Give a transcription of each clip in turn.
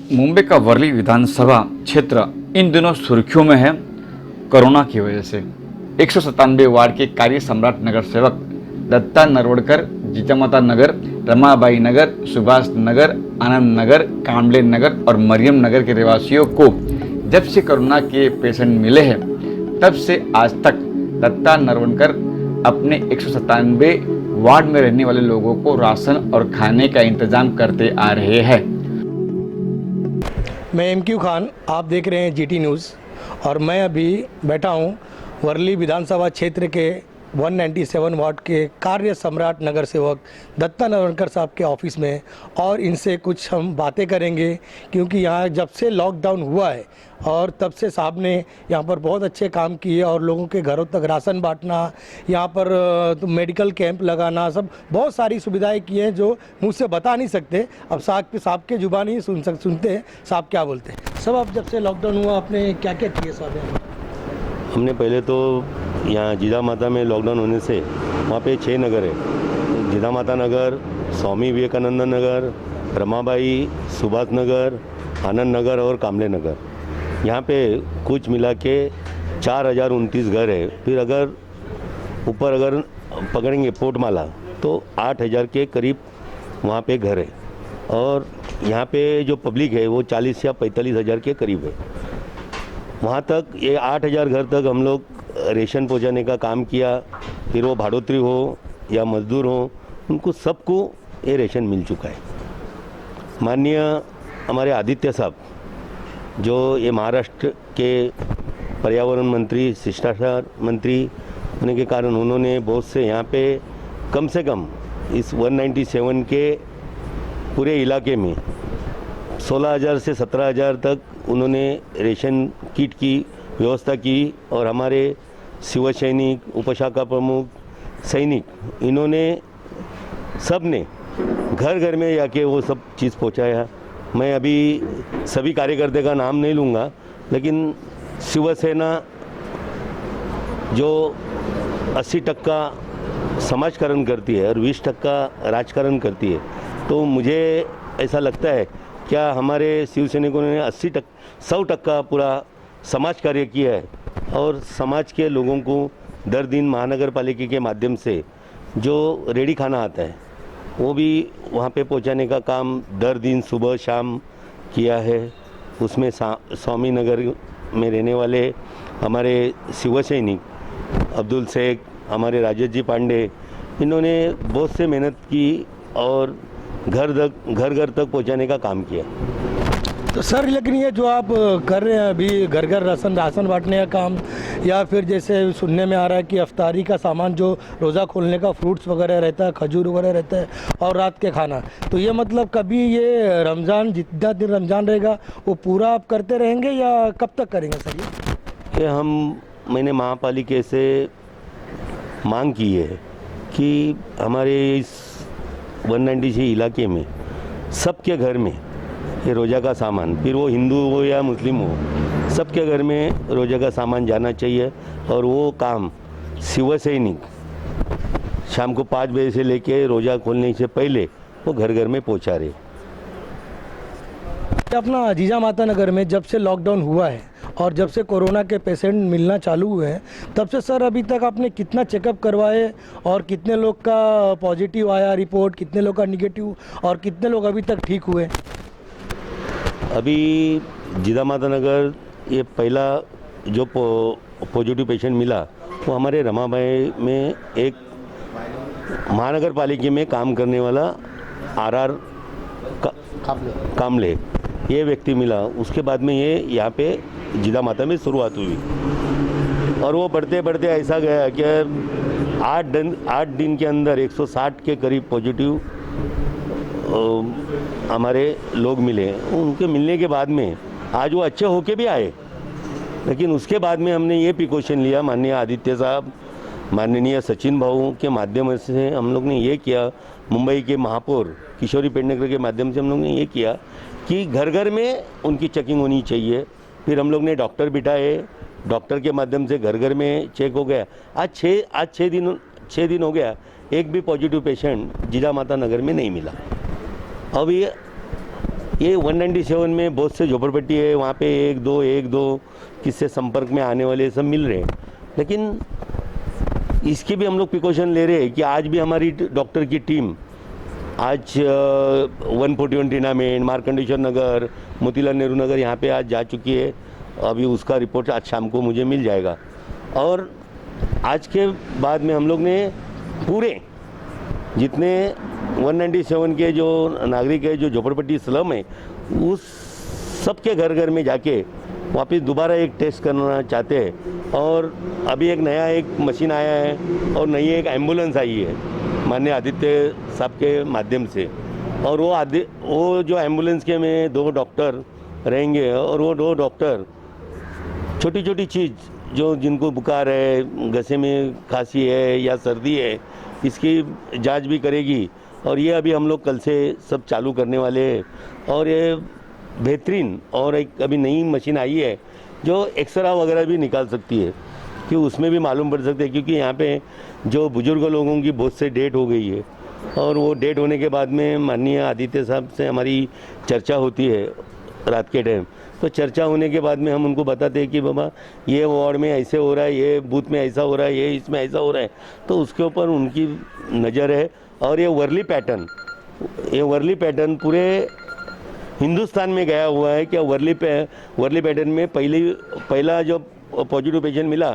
मुंबई का वर्ली विधानसभा क्षेत्र इन दिनों सुर्खियों में है कोरोना की वजह से। 197 वार्ड के कार्य सम्राट नगर सेवक दत्ता नरवड़कर, जिजामाता नगर, रमाबाई नगर, सुभाष नगर, आनंद नगर, कामले नगर और मरियम नगर के निवासियों को जब से कोरोना के पेशेंट मिले हैं तब से आज तक दत्ता नरवड़कर अपने 197 वार्ड में रहने वाले लोगों को राशन और खाने का इंतजाम करते आ रहे हैं। मैं MQ खान, आप देख रहे हैं GT न्यूज़ और मैं अभी बैठा हूँ वर्ली विधानसभा क्षेत्र के 197 वार्ड के कार्य सम्राट नगर सेवक दत्ता नरवड़कर साहब के ऑफिस में और इनसे कुछ हम बातें करेंगे, क्योंकि यहाँ जब से लॉकडाउन हुआ है और तब से साहब ने यहाँ पर बहुत अच्छे काम किए और लोगों के घरों तक राशन बांटना, यहाँ पर मेडिकल कैंप लगाना, सब बहुत सारी सुविधाएं की हैं जो मुझ से बता नहीं सकते। अब साहब के जुबान ही सुनते हैं साहब क्या बोलते हैं। सब अब जब से लॉकडाउन हुआ आपने क्या क्या किए साहब? हमने पहले तो यहाँ जिजामाता में लॉकडाउन होने से वहाँ पे 6 नगर है, जिजामाता नगर, स्वामी विवेकानंद नगर, रमाबाई, सुभाष नगर, आनंद नगर और कामले नगर। यहाँ पे कुछ मिला के 4029 घर है। फिर अगर ऊपर अगर पकड़ेंगे पोटमाला तो 8000 के करीब वहाँ पे घर है और यहाँ पे जो पब्लिक है वो 40 या 45 हज़ार के करीब है। वहाँ तक ये 8000 घर तक हम लोग रेशन पहुँचाने का काम किया। फिर वो भाड़ोत्री हो या मजदूर हो, उनको सबको ये रेशन मिल चुका है। माननीय हमारे आदित्य साहब जो ये महाराष्ट्र के पर्यावरण मंत्री, शिष्टाचार मंत्री होने के कारण उन्होंने बहुत से यहाँ पे कम से कम इस 197 के पूरे इलाके में 16,000 से 17,000 तक उन्होंने रेशन किट की व्यवस्था की और हमारे शिव सैनिक, उपशाखा प्रमुख, सैनिक, इन्होंने सब ने घर घर में जाके वो सब चीज़ पहुंचाया। मैं अभी सभी कार्यकर्ता का नाम नहीं लूँगा, लेकिन शिवसेना जो 80% समाजकरण करती है और 20% राजकारण करती है, तो मुझे ऐसा लगता है क्या हमारे शिव सैनिकों ने 100% पूरा समाज कार्य किया है और समाज के लोगों को दर दिन महानगर पालिका के माध्यम से जो रेडी खाना आता है वो भी वहाँ पे पहुँचाने का काम दर दिन सुबह शाम किया है। उसमें स्वामी नगर में रहने वाले हमारे शिव सैनिक अब्दुल शेख, हमारे राजेश जी पांडे, इन्होंने बहुत से मेहनत की और घर घर तक पहुँचाने का काम किया। तो सर, लेकिन ये जो आप कर रहे हैं अभी घर घर राशन बांटने का काम, या फिर जैसे सुनने में आ रहा है कि अफ्तारी का सामान जो रोज़ा खोलने का फ्रूट्स वगैरह रहता है, खजूर वगैरह रहता है और रात के खाना, तो ये मतलब कभी ये रमज़ान, जितना दिन रमज़ान रहेगा वो पूरा आप करते रहेंगे या कब तक करेंगे सर? ये मैंने महापालिका से मांग की है कि हमारे इस 196 इलाके में सबके घर में ये रोज़ा का सामान, फिर वो हिंदू हो या मुस्लिम हो, सबके घर में रोज़ा का सामान जाना चाहिए। और वो काम शिव सैनिक शाम को 5 बजे से लेके रोज़ा खोलने से पहले वो घर घर में पहुंचा रहे। अपना जिजामाता नगर में जब से लॉकडाउन हुआ है और जब से कोरोना के पेशेंट मिलना चालू हुए हैं, तब से सर अभी तक आपने कितना चेकअप करवाए और कितने लोग का पॉजिटिव आया रिपोर्ट, कितने लोग का निगेटिव और कितने लोग अभी तक ठीक हुए? अभी जिजामाता नगर ये पहला जो पॉजिटिव पेशेंट मिला वो हमारे रमाबाई में एक महानगर पालिका में काम करने वाला RR कामले ये व्यक्ति मिला। उसके बाद में ये यहाँ पे जिजामाता में शुरुआत हुई और वो बढ़ते बढ़ते ऐसा गया कि 8 दिन के अंदर 160 के करीब पॉजिटिव हमारे लोग मिले। उनके मिलने के बाद में आज वो अच्छे होके भी आए, लेकिन उसके बाद में हमने ये प्रिकॉशन लिया, माननीय आदित्य साहब, माननीय सचिन भाऊ के माध्यम से हम लोग ने ये किया, मुंबई के महापौर किशोरी पेडनेकर के माध्यम से हम लोग ने ये किया कि घर घर में उनकी चेकिंग होनी चाहिए। फिर हम लोग ने डॉक्टर बिठाए, डॉक्टर के माध्यम से घर घर में चेक हो गया। आज 6 दिन हो गया, एक भी पॉजिटिव पेशेंट जिजामाता नगर में नहीं मिला। अब ये ये 197 में बहुत से झोपड़पट्टी है, वहाँ पे एक दो किससे संपर्क में आने वाले सब मिल रहे हैं, लेकिन इसके भी हम लोग प्रिकॉशन ले रहे हैं कि आज भी हमारी डॉक्टर की टीम आज 141 टीनामेंट, मार्कंडेश्वर नगर, मोतीलाल नेहरू नगर यहाँ पे आज जा चुकी है। अभी उसका रिपोर्ट आज शाम को मुझे मिल जाएगा। और आज के बाद में हम लोग ने पूरे जितने 197 के जो नागरिक है जो झोपड़पट्टी स्लम है उस सबके घर घर में जाके वापस दोबारा एक टेस्ट करना चाहते हैं। और अभी एक नया एक मशीन आया है और नई एक एम्बुलेंस आई है माननीय आदित्य साहब के माध्यम से। और वो जो एम्बुलेंस के में 2 डॉक्टर रहेंगे और वो 2 डॉक्टर छोटी छोटी चीज़ जो जिनको बुखार है, गले में खांसी है या सर्दी है, इसकी जांच भी करेगी। और ये अभी हम लोग कल से सब चालू करने वाले हैं। और ये बेहतरीन और एक अभी नई मशीन आई है जो एक्सरा वगैरह भी निकाल सकती है कि उसमें भी मालूम पड़ सकता है, क्योंकि यहाँ पे जो बुजुर्ग लोगों की बहुत से डेट हो गई है और वो डेट होने के बाद में माननीय आदित्य साहब से हमारी चर्चा होती है रात के टाइम। तो चर्चा होने के बाद में हम उनको बताते हैं कि बाबा ये वार्ड में ऐसे हो रहा है, ये बूथ में ऐसा हो रहा है, ये इसमें ऐसा हो रहा है। तो उसके ऊपर उनकी नज़र है। और ये वर्ली पैटर्न पूरे हिंदुस्तान में गया हुआ है कि वर्ली पैटर्न में पहला जो पॉजिटिव पेशेंट मिला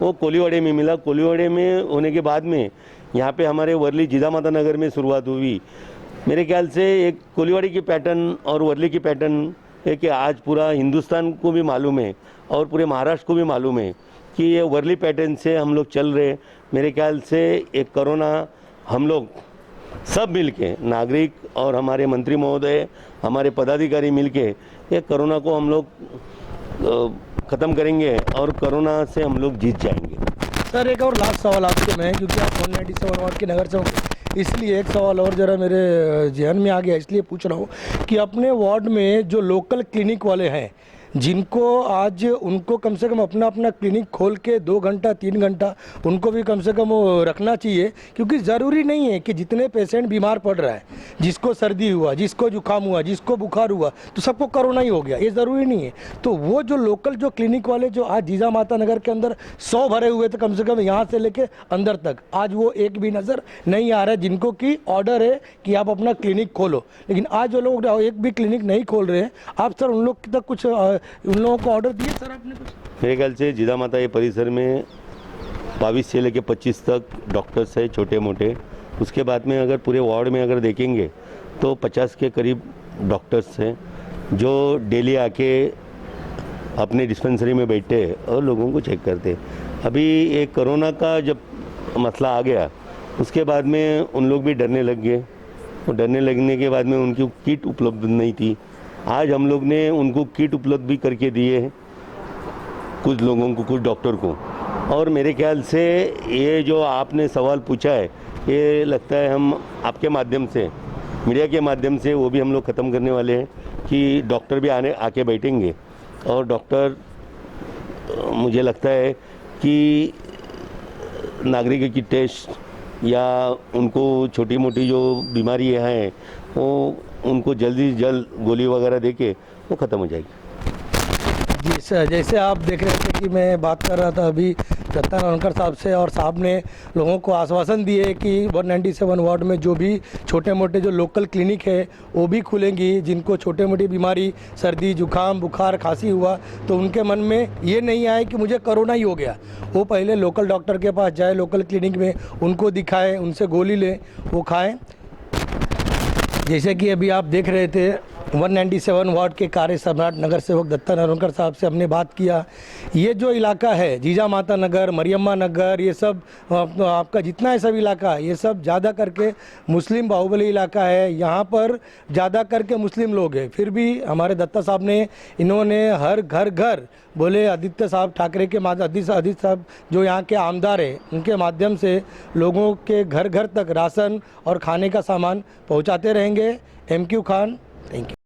वो कोलीवाड़े में मिला। कोलीवाड़े में होने के बाद में यहाँ पे हमारे वर्ली जिदा माता नगर में शुरुआत हुई। मेरे ख्याल से एक कोलीवाड़ी की पैटर्न और वर्ली की पैटर्न है कि आज पूरा हिंदुस्तान को भी मालूम है और पूरे महाराष्ट्र को भी मालूम है कि ये वर्ली पैटर्न से हम लोग चल रहे। मेरे ख्याल से एक कोरोना हम लोग सब मिलके, नागरिक और हमारे मंत्री महोदय, हमारे पदाधिकारी मिलके ये कोरोना को हम लोग ख़त्म करेंगे और कोरोना से हम लोग जीत जाएंगे। सर एक और लास्ट सवाल आपसे मैं, क्योंकि आप 197 वार्ड के नगर सेवक, इसलिए एक सवाल और ज़रा मेरे जहन में आ गया, इसलिए पूछ रहा हूँ कि अपने वार्ड में जो लोकल क्लिनिक वाले हैं जिनको आज उनको कम से कम अपना अपना क्लिनिक खोल के 2 घंटा 3 घंटा उनको भी कम से कम वो रखना चाहिए, क्योंकि ज़रूरी नहीं है कि जितने पेशेंट बीमार पड़ रहा है, जिसको सर्दी हुआ, जिसको जुकाम हुआ, जिसको बुखार हुआ, तो सबको कोरोना ही हो गया, ये ज़रूरी नहीं है। तो वो जो लोकल जो क्लिनिक वाले जो आज जीजा माता नगर के अंदर 100 भरे हुए थे कम से कम यहाँ से लेके अंदर तक, आज वो एक भी नज़र नहीं आ रहा है जिनको कि ऑर्डर है कि आप अपना क्लिनिक खोलो। लेकिन आज जो लोग एक भी क्लिनिक नहीं खोल रहे हैं, आप सर उन लोग तक कुछ उन लोगों को ऑर्डर दिए सर आपने कुछ? मेरे ख्याल से जिदा माता ये परिसर में 22 से लेकर 25 तक डॉक्टर्स है छोटे मोटे। उसके बाद में अगर पूरे वार्ड में अगर देखेंगे तो 50 के करीब डॉक्टर्स हैं जो डेली आके अपने डिस्पेंसरी में बैठते हैं और लोगों को चेक करते हैं। अभी एक कोरोना का जब मसला आ गया उसके बाद में उन लोग भी डरने लग गए और डरने लगने के बाद में उनकी किट उपलब्ध नहीं थी। आज हम लोग ने उनको किट उपलब्ध भी करके दिए हैं कुछ लोगों को, कुछ डॉक्टर को। और मेरे ख्याल से ये जो आपने सवाल पूछा है ये लगता है हम आपके माध्यम से, मीडिया के माध्यम से वो भी हम लोग ख़त्म करने वाले हैं कि डॉक्टर भी आके बैठेंगे। और डॉक्टर मुझे लगता है कि नागरिक की टेस्ट या उनको छोटी मोटी जो बीमारियाँ हैं वो उनको जल्दी से जल्द गोली वगैरह देके वो ख़त्म हो जाएगी। जी सर, जैसे आप देख रहे थे कि मैं बात कर रहा था अभी दत्ता नारवणकर साहब से, और साहब ने लोगों को आश्वासन दिए कि 197 वार्ड में जो भी छोटे मोटे जो लोकल क्लिनिक है वो भी खुलेंगी। जिनको छोटे मोटी बीमारी सर्दी जुकाम बुखार खांसी हुआ तो उनके मन में ये नहीं आए कि मुझे कोरोना ही हो गया, वो पहले लोकल डॉक्टर के पास जाए, लोकल क्लिनिक में उनको दिखाए, उनसे गोली ले वो खाएँ। जैसे कि अभी आप देख रहे थे 197 वार्ड के कार्य सम्राट नगर सेवक दत्ता नारवणकर साहब से हमने बात किया। ये जो इलाका है जीजा माता नगर, मरियम्मा नगर, ये सब आपका जितना है सब इलाका, ये सब ज़्यादा करके मुस्लिम बाहुबली इलाका है। यहाँ पर ज़्यादा करके मुस्लिम लोग हैं। फिर भी हमारे दत्ता साहब ने इन्होंने हर घर बोले आदित्य साहब ठाकरे के आदित्य साहब जो यहाँ के आमदार हैं उनके माध्यम से लोगों के घर तक राशन और खाने का सामान पहुँचाते रहेंगे। MQ Khan, thank you.